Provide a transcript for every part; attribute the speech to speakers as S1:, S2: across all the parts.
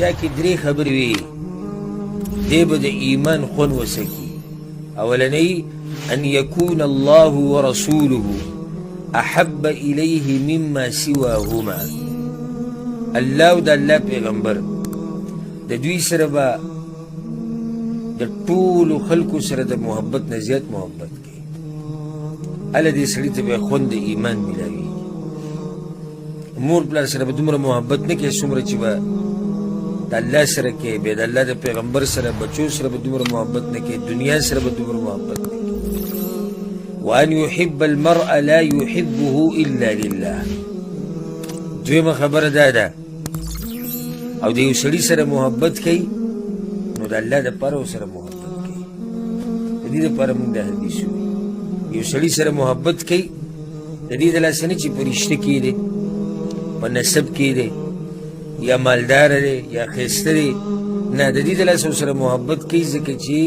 S1: چا کې درې خبرې وي دی به د ایمان خوند وسکي. اولنی ان یکون الله ورسوله احب الیه مما سواهما، الله او د الله پیغمبر د دوی سره به د ټولو خلکو سره د محبت نه زیات محبت کوي. هله دې سړي ته به خوند د ایمان میلاوي. مور پلار سره به دومره محبت نه کوي څومره چې به د الله سره کوي، بیا د الله د پیغمبر سره بچو سره به دومره محبت نه کوي، دنیا سره به دومره محبت نه کوي. وان يحب المرء لا يحبه الا لله، دویمه خبره دا ده او د یو سړي سره محبت کوي نو د الله دپاره ورسره محبت کوي. د دې دپاره موږ دا حدیث وایو یو سړي سره محبت کوي د دې د لاسه نه چې په رشته کې دی، په نسب کې دی، یا مالدار دی یا ښایسته دی، نه د دې د لاسه ورسره محبت کوي ځکه چې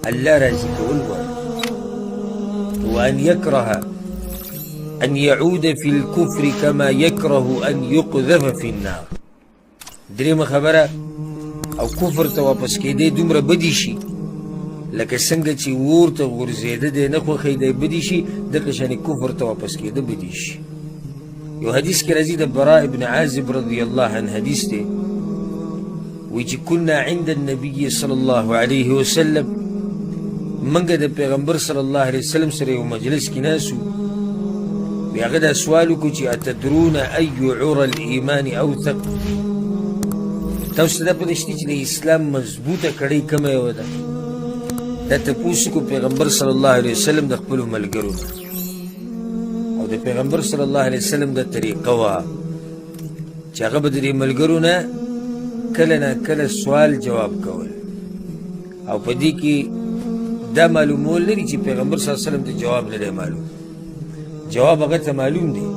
S1: الله راضي کول غواړي. وأن يكره أن يعود في الكفر كما يكره أن يقذف في النار. درېمه خبره او کفر ته واپس کېدی دومره بدی شي لکه څنګه چې اور ته غورځېده دی نه خوښی دی بدی شي، دغه شانې کفر ته واپس کېده بدی شي. یو حدیث کې راځي د براء ابن عازب رضی الله عنه حدیث دی، وایي چې کنا عند النبي صلی الله علیه وسلم، منګه د پیغمبر صلی الله علیه وسلم سره یو مجلس کې ناسو، وی هغه دا سوال وکړو چې اتدرون ای عرى الایمان اوثق، تاسو ته دا پته شته چې د اسلام مضبوطه کړۍ کومه یوه ده؟ دا تپوس وکړو پیغمبر صلی الله علیه وسلم د خپلو ملګرو نه، او د پیغمبر صلی الله علیه وسلم د طریقه وه چې هغه به د دې ملګرو نه کله نه کله سوال جواب کول، او په دې کې دا معلومول نه دي چې پیغمبر صلی الله علیه وسلم ته جواب نه دی معلوم، جواب هغه ته معلوم دی،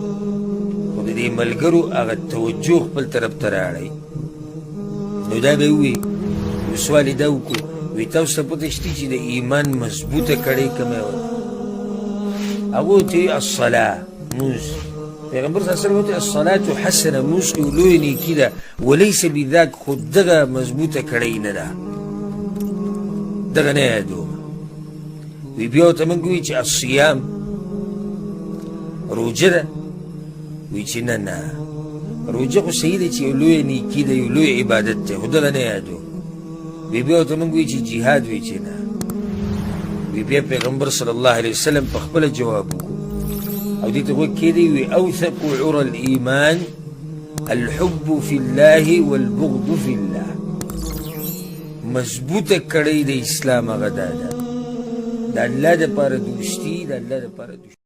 S1: خو د دې ملګرو هغه توجه خپل طرف ته راړی. نو دا به ووایي یو سوال یې دا وکړو، وایي تاسو ته پته شته چې د ایمان مضبوطه کړۍ کومه وه؟ هغه ورته وایي الصلاه، لمونځ. پیغمبر صلی الله علیه وسلم ورته الصلاه حسنه، لمونځ خو یو لویه نیکي ده، ولیس بذاک، خو دغه مضبوطه کړۍ نه ده، دغه نه یادوم. وی بیا ورته موږ وایي چې الصیام، روژه ده؟ وایي چې نه نه، روژه خو صحیح ده چې یو لویه نیکي ده، یو لوی عبادت دی، خو دغه نه یادوم. وی بیا ورته موږ وایي چې جهاد، وایي چې نه. وی بیا پیغمبر صلی الله علیه وسلم په خپله جواب وکړو او دې ته غوږ کېدی، وی اوثق عرى الایمان الحب فی الله والبغض فی الله، مضبوطه کړۍ د اسلام هغه دا ده، د الله دپاره دوستي، د الله دپاره دشمني.